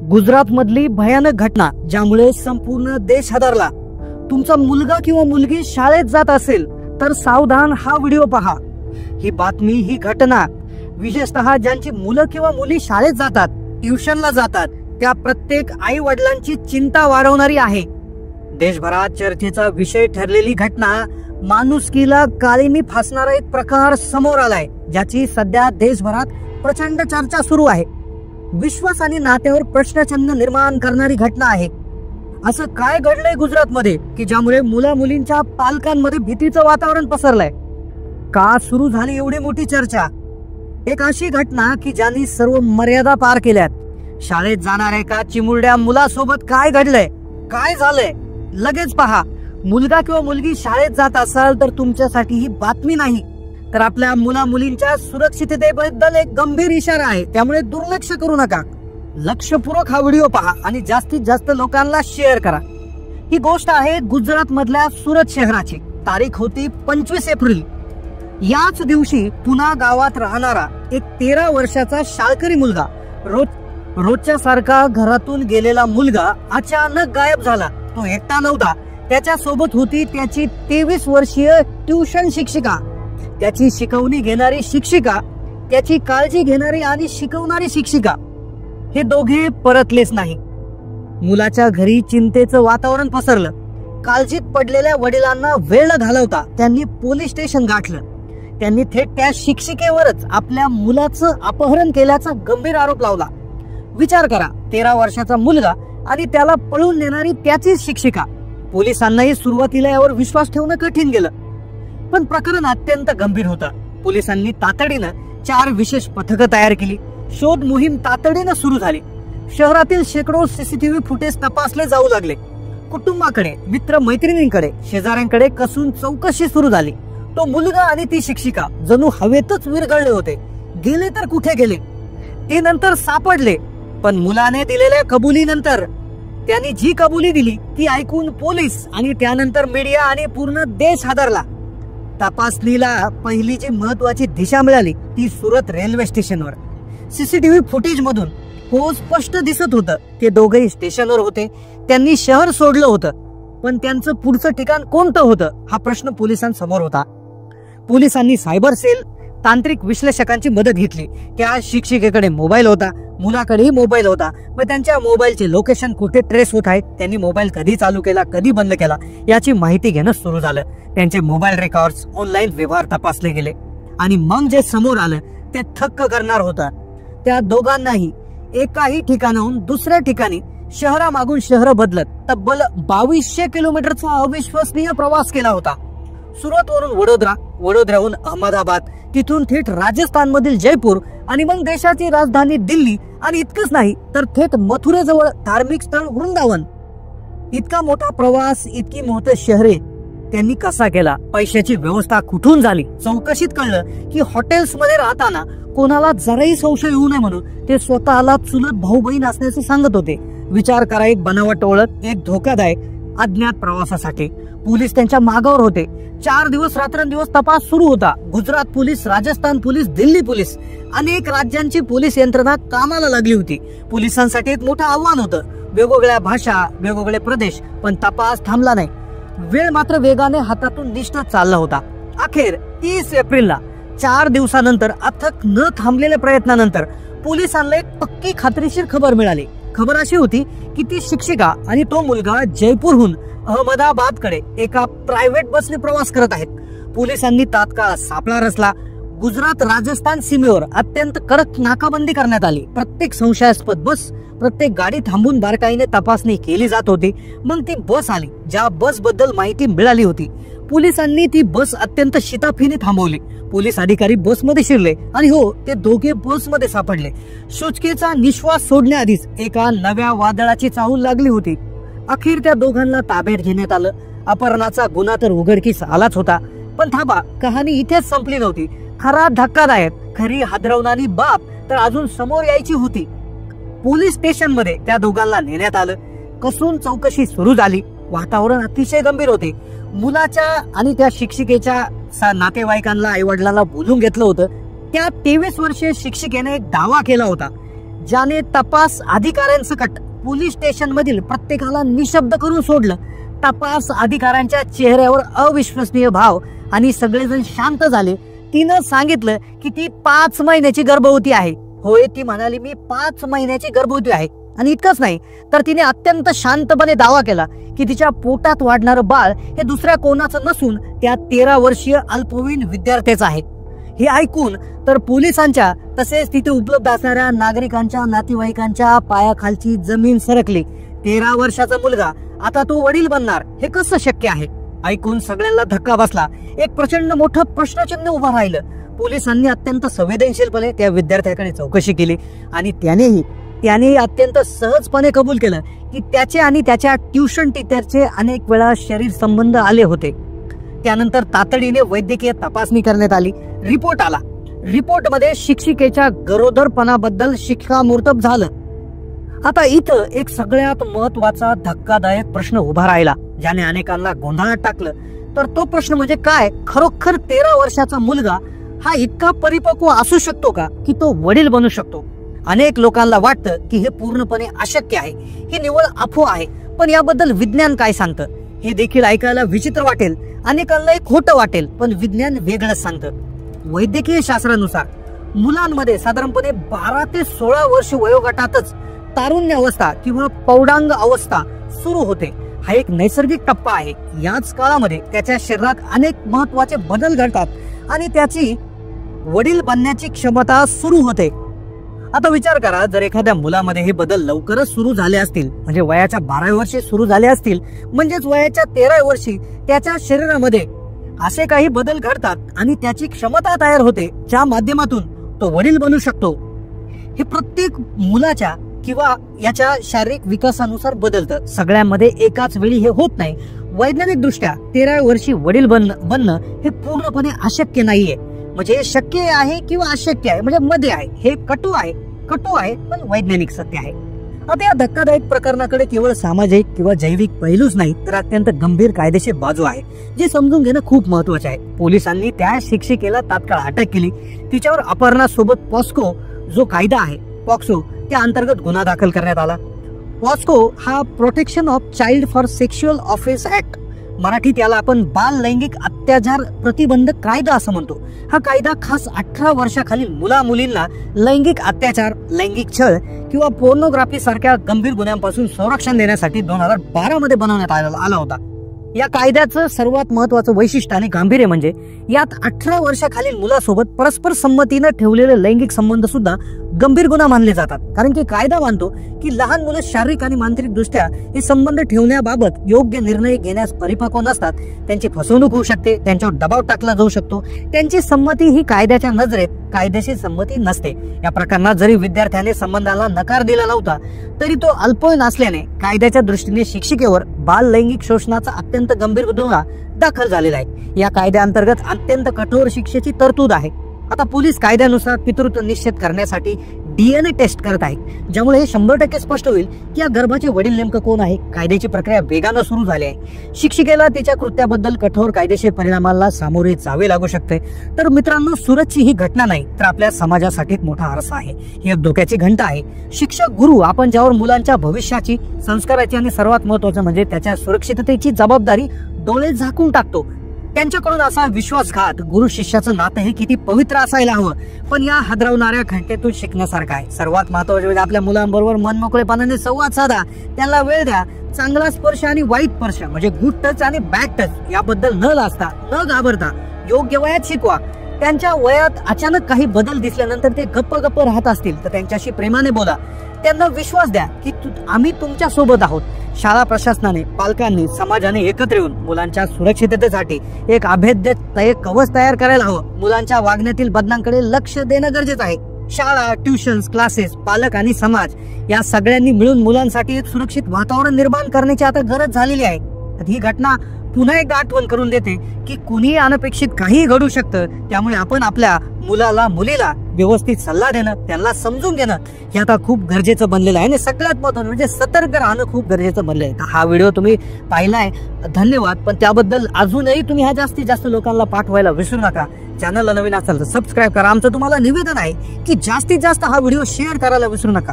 गुजरात मधली भयानक घटना ज्यामुळे संपूर्ण देश हादरला। तुमचा मुलगा किंवा मुलगी शाळेत जात असेल तर सावधान, हा व्हिडिओ पहा। ही बातमी, ही घटना विशेषतः ज्यांची मुलं किंवा मुली शाळेत जातात, ट्युशनला जातात, त्या प्रत्येक आई वडिलांची चिंता वाढवणारी आहे। देशभरात चर्चेचा विषय ठरलेली घटना, माणुसकीला काळिमी फासणारा एक प्रकार समोर आलाय, ज्याची सध्या देशभरात प्रचंड चर्चा सुरू आहे। विश्वास आणि नात्यावर प्रश्नचिन्ह निर्माण करणारी घटना आहे। असं काय घडलंय गुजरात मध्ये की ज्यामुळे मुला मुलींच्या पालकांमध्ये भीतीचं वातावरण पसरलंय? का सुरू झाली एवढी मोठी चर्चा? एक अशी घटना की ज्यांनी सर्व मर्यादा पार केल्यात। शाळेत जाणाऱ्या एका चिमुरड्या मुलासोबत काय घडलंय, काय झालंय, लगेच पहा। मुलगा किंवा मुलगी शाळेत जात असाल तर तुमच्यासाठी ही बातमी नाही, तर आपल्या मुला मुलींच्या सुरक्षिततेबद्दल एक गंभीर इशारा आहे। त्यामुळे दुर्लक्ष करू नका, लक्षपूर्वक हा व्हिडिओ पहा आणि जास्तीत जास्त लोकांना शेअर करा। ही गोष्ट आहे गुजरात मधल्या सुरत शहराची। तारीख होती 25 एप्रिल। याच दिवशी पुना गावात राहणारा एक 13 वर्षाचा शाळकरी मुलगा, रोजच्या सारखा घरातून गेलेला मुलगा अचानक गायब झाला। तो एकटा नव्हता, त्याच्या सोबत होती त्याची 23 वर्षीय ट्युशन शिक्षिका, त्याची शिकवणी घेणारी शिक्षिका, त्याची काळजी घेणारी आणि शिकवणारी शिक्षिका। हे दोघे परतलेच नाही। मुलाच्या घरी चिंतेचं वातावरण पसरलं। काळजीत पडलेल्या वडिलांना वेळ न घालवता त्यांनी पोलीस स्टेशन गाठलं। त्यांनी थेट त्या शिक्षिकेवरच आपल्या मुलाचं अपहरण केल्याचा गंभीर आरोप लावला। विचार करा, 13 वर्षाचा मुलगा आणि त्याला पळून नेणारी त्याचीच शिक्षिका। पोलिसांनाही सुरुवातीला यावर विश्वास ठेवणं कठीण गेलं, पण प्रकरण अत्यंत गंभीर होतं। पोलिसांनी तातडीनं 4 विशेष पथकं तयार केली। शोध मोहीम तातडीनं सुरू झाली। शहरातील शेकडो सीसीटीव्ही फुटेज तपासले जाऊ लागले। कुटुंबाकडे, मित्र मैत्रिणींकडे, शेजाऱ्यांकडे कसून चौकशी सुरू झाली। तो मुलगा आणि ती शिक्षिका जणू हवेतच विरघळले होते। गेले तर कुठे गेले? ते नंतर सापडले, पण मुलाने दिलेल्या कबुलीनंतर, त्यांनी जी कबुली दिली ती ऐकून पोलीस आणि त्यानंतर मीडिया आणि पूर्ण देश हादरला। तपासणीला पहिली जी महत्वाची दिशा मिळाली ती सुरत रेल्वे स्टेशनवर। सीसीटीव्ही फुटेज मधून हो स्पष्ट दिसत होतं ते दोघेही स्टेशनवर होते। त्यांनी शहर सोडलं होतं, पण त्यांचं पुढचं ठिकाण कोणतं होतं हा प्रश्न पोलिसांसमोर होता। पोलिसांनी सायबर सेल, तांत्रिक विश्लेषकांची मदत घेतली। त्या शिक्षिकेकडे मोबाईल होता, मुलाकडेही मोबाईल होता। मग त्यांच्या मोबाईलचे लोकेशन कुठे ट्रेस होत आहेत, त्यांनी मोबाईल कधी चालू केला, कधी बंद केला, याची माहिती घेणं सुरू झालं। त्यांचे मोबाईल रेकॉर्ड्स, ऑनलाईन व्यवहार तपासले गेले आणि मग जे समोर आलं ते थक्क करणार होतं। त्या दोघांनाही एकाही ठिकाणाहून दुसऱ्या ठिकाणी शहरामागून शहर बदलत तब्बल 2200 किलोमीटरचा अविश्वसनीय प्रवास केला होता। सुरतवरून वडोदरा, वडोदऱ्याहून अहमदाबाद, तिथून थेट राजस्थान मधील जयपूर आणि मग देशाची राजधानी दिल्ली, आणि इतकंच नाही तर थेट मथुरेजवळ धार्मिक स्थळ वृंदावन। इतका मोठा प्रवास, इतकी मोठी शहरे त्यांनी कसा केला? पैशाची व्यवस्था कुठून झाली? चौकशीत कळलं की हॉटेल्स मध्ये राहताना कोणाला जराही संशय येऊ नये म्हणून ते स्वतःला चुलत भाऊ बहीण असण्याचे सांगत होते। विचार करा, एक बनावट ओळख, एक धोकादायक अज्ञात प्रवासासाठी। पोलीस त्यांच्या मागावर होते। 4 दिवस रात्रंदिवस तपास सुरू होता। Gujarat police, Rajasthan police, Delhi police, अनेक राज्यांची पोलीस यंत्रणा कामाला लागली होती। पोलिसांसाठी एक मोठं आव्हान होतं। वेगवेगळ्या भाषा, वेगवेगळे प्रदेश, पण तपास थांबला नाही। वेळ मात्र वेगाने हातातून निष्ठत चालला होता। अखेर 30 एप्रिलला 4 दिवसानंतर अथक न थांबलेल्या प्रयत्नानंतर पोलिसांना एक पक्की खात्रीशीर खबर मिळाली। खबर अशी होती की ती शिक्षिका आणि तो मुलगा जयपूरहून अहमदाबादकडे एका प्रायव्हेट बसने प्रवास करत आहेत। पोलिसांनी तात्काळ सापळा रचला। गुजरात राजस्थान सीमेवर अत्यंत कडक नाकाबंदी करण्यात आली। प्रत्येक संशयास्पद बस, प्रत्येक गाडी थांबून बारकाईने तपासणी केली जात होती। मग ती बस आली ज्या बस बद्दल माहिती मिळाली होती। पोलिसांनी ती बस अत्यंत शिताफीने थांबवली। पोलीस अधिकारी बसमध्ये शिरले आणि हो, ते दोघे बसमध्ये सापडले। सुटकेचा निश्वास सोडण्याआधीच एका नव्या वादळाची चाहूल लागली होती। अखेर त्या दोघांना ताब्यात घेण्यात आलं। अपहरणाचा गुन्हा तर उघडकीस आलाच होता, पण थांबा, कहाणी इथेच संपली नव्हती। खरा धक्कादायक, खरी हादरवणारी बाब तर अजून समोर यायची होती। पोलीस स्टेशन मध्ये त्या दोघांना नेण्यात आलं। कसून चौकशी सुरू झाली। वातावरण अतिशय गंभीर होते। मुलाच्या आणि त्या शिक्षिकेच्या नातेवाईकांना, आई वडिलांना बोलून घेतलं होतं। त्या 23 वर्षीय शिक्षिकेने एक दावा केला होता। ज्याने तपास अधिकाऱ्यांसकट पोलीस स्टेशन मधील प्रत्येकाला निशब्द करून सोडलं. तपास अधिकाऱ्यांच्या चेहऱ्यावर अविश्वसनीय भाव आणि सगळेजण शांत झाले. तिनं सांगितलं की ती 5 महिन्याची गर्भवती आहे. होय, ती म्हणाली मी 5 महिन्याची गर्भवती आहे. आणि इतकंच नाही तर तिने अत्यंत शांतपणे दावा केला की तिच्या पोटात वाढणारं बाळ हे दुसऱ्या कोणाचं नसून त्या 13 वर्षीय अल्पवयीन विद्यार्थ्याचं आहे. हे ऐकून तर पोलिसांच्या तसेच तिथे उपलब्ध असणाऱ्या नागरिकांच्या नातेवाईकांच्या पायाखालची जमीन सरकली. 13 वर्षाचा मुलगा आता तो वडील बनणार हे कसं शक्य आहे? ऐकून सगळ्यांना धक्का बसला. एक प्रचंड मोठं प्रश्नचिन्ह उभं राहिलं. पोलिसांनी अत्यंत संवेदनशीलपणे त्या विद्यार्थ्याकडे चौकशी केली आणि त्याने अत्यंत सहजपणे कबूल केलं की त्याचे आणि त्याच्या ट्युशन टीचरचे अनेक वेळा शरीर संबंध आले होते. त्यानंतर तातडीने वैद्यकीय तपासणी करण्यात आली. रिपोर्ट आला. रिपोर्टमध्ये शिक्षिकेच्या गरोदरपणाबद्दल शिक्कामोर्तब झालं. आता इथं एक सगळ्यात महत्वाचा धक्कादायक प्रश्न उभा राहिला ज्याने अनेकांना गोंधळात टाकलं. तर तो प्रश्न म्हणजे काय, खरोखर 13 वर्षाचा मुलगा हा इतका परिपक्व असू शकतो का की तो वडील बनू शकतो? अनेक लोकांना वाटतं की हे पूर्णपणे अशक्य आहे, ही निव्वळ अफवा आहे. पण याबद्दल विज्ञान काय सांगतं हे देखील ऐकायला विचित्र वाटेल, अनेकांना खोटं वाटेल, पण विज्ञान वेगळंच सांगतं. वैद्यकीय शास्त्रानुसार मुलांमध्ये साधारणपणे 12 ते 16 वर्ष वयोगटातच तारुण्य अवस्था किंवा पौडांग अवस्था सुरू होते. हा एक नैसर्गिक टप्पा आहे. याच काळामध्ये त्याच्या शरीरात अनेक महत्वाचे बदल घडतात आणि त्याची वडील बनण्याची क्षमता सुरू होते. आता विचार करा, जर एखाद्या मुलामध्ये हे बदल लवकरच सुरू झाले असतील, म्हणजे वयाच्या 12व्या वर्षी सुरू झाले असतील, म्हणजेच वयाच्या 13व्या वर्षी त्याच्या शरीरामध्ये असे काही बदल घडतात आणि त्याची क्षमता तयार होते ज्या माध्यमातून तो वडील बनू शकतो. हे प्रत्येक मुलाच्या किंवा याच्या शारीरिक विकासानुसार बदलतं. सगळ्यांमध्ये एकाच वेळी हे होत नाही. वैज्ञानिक दृष्ट्या 13व्या वर्षी वडील बनणं हे पूर्णपणे अशक्य नाहीये. म्हणजे शक्य आहे किंवा अशक्य आहे, म्हणजे मध्ये आहे. हे कटू आहे पण वैज्ञानिक सत्य आहे. आता या धक्कादायक प्रकरणाकडे केवळ सामाजिक किंवा जैविक पैलूच नाही तर अत्यंत गंभीर कायदेशीर बाजू आहे, जे समजून घेणं खूप महत्वाचे आहे. पोलिसांनी त्या शिक्षिकेला तात्काळ अटक केली. तिच्यावर अपहरणासोबत पॉस्को जो कायदा आहे, पॉक्सो, त्या अंतर्गत गुन्हा दाखल करण्यात आला. पॉस्को हा protection of child for sexual offence act, मराठीत याला आपण बाल लैंगिक अत्याचार प्रतिबंधक कायदा असं म्हणतो. हा कायदा खास 18 वर्षाखालील मुला मुलींना लैंगिक अत्याचार, लैंगिक छळ किंवा पोर्नोग्राफी सारख्या गंभीर गुन्ह्यांपासून संरक्षण देण्यासाठी 2012 मध्ये बनवण्यात आला होता. या कायद्याचं सर्वात महत्वाचं वैशिष्ट्य आणि गांभीर्य म्हणजे यात 18 वर्षाखालील मुलासोबत परस्पर संमतीनं ठेवलेले लैंगिक संबंध सुद्धा गंभीर गुन्हा मानले जातात. कारण की कायदा मानतो की लहान मुलं शारीरिक आणि मानसिक दृष्ट्या हे संबंध ठेवण्याबाबत योग्य निर्णय घेण्यास परिपक्व नसतात. त्यांची फसवणूक होऊ शकते, त्यांच्यावर दबाव टाकला जाऊ शकतो. त्यांची संमती ही कायद्याच्या नजरेत कायदेशीर संमती नसते. या प्रकरणात जरी विद्यार्थ्याने संबंधाला नकार दिला नव्हता तरी तो अल्पवयीन असल्याने कायद्याच्या दृष्टीने शिक्षिकेवर बाल लैंगिक शोषणाचा अत्यंत गंभीर गुन्हा दाखल झालेला आहे. या कायद्याअंतर्गत अत्यंत कठोर शिक्षेची तरतूद आहे. आता पोलीस कायद्यानुसार पितृत्व निश्चित करण्यासाठी DNA टेस्ट करत आहेत, ज्यामुळे हे 100% स्पष्ट होईल की या गर्भाचे वडील नेमकं कोण आहे. कायद्याची प्रक्रिया वेगानं सुरू झाली आहे. शिक्षिकेला तिच्या कृत्याबद्दल कठोर कायदेशीर परिणामाला सामोरे जावे लागू शकते. तर मित्रांनो, सुरतची ही घटना नाही तर आपल्या समाजासाठी एक मोठा आरसा आहे. ही एक धोक्याची घंटा आहे. शिक्षक, गुरु, आपण ज्यावर मुलांच्या भविष्याची, संस्काराची आणि सर्वात महत्वाचं म्हणजे त्याच्या सुरक्षिततेची जबाबदारी डोळे झाकून टाकतो. त्यांच्याकडून असा विश्वासघात, गुरु शिष्याचं नातं हे किती पवित्र असायला हवं, पण या हादरवणाऱ्या घटनेतून शिकण्यासारखं आहे. सर्वात महत्वाचे म्हणजे आपल्या मुलांबरोबर मनमोकळेपणाने संवाद साधा, त्यांना वेळ द्या. चांगला स्पर्श आणि वाईट स्पर्श म्हणजे गुड टच आणि बॅड टच याबद्दल न लाजता, न घाबरता योग्य वयात शिकवा. त्यांच्या वयात अचानक काही बदल दिसल्यानंतर ते गप्प राहत असतील तर त्यांच्याशी प्रेमाने बोला. त्यांना विश्वास द्या की आम्ही तुमच्या सोबत आहोत. शाळा प्रशासनाने, पालकांनी, समाजाने एकत्र येऊन मुलांच्या सुरक्षिततेसाठी एक अभेद्य कवच तयार करायला हवं. मुलांच्या वागण्यातील बदलांकडे लक्ष देणं गरजेचं आहे. शाळा, ट्युशन्स, क्लासेस, पालक आणि समाज या सगळ्यांनी मिळून मुलांसाठी एक सुरक्षित वातावरण निर्माण करण्याची आता गरज झालेली आहे. ही घटना पुन्हा एकदा आठवण करून देते की कुणीही अनपेक्षित काही घडू शकतं. त्यामुळे आपण आपल्या मुलाला, मुलीला व्यवस्थित सल्ला देणं, त्यांना समजून घेणं हे आता खूप गरजेचं बनलेलं आहे. आणि सगळ्यात महत्त्वाचं म्हणजे सतर्क राहणं खूप गरजेचं बनलेलं आहे. हा व्हिडिओ तुम्ही पाहिलाय, धन्यवाद. पण त्याबद्दल अजूनही तुम्ही हा जास्तीत जास्त लोकांना पाठवायला विसरू नका. चॅनलला नवीन असाल तर सबस्क्राईब करा. आमचं तुम्हाला निवेदन आहे की जास्तीत जास्त हा व्हिडिओ शेअर करायला विसरू नका.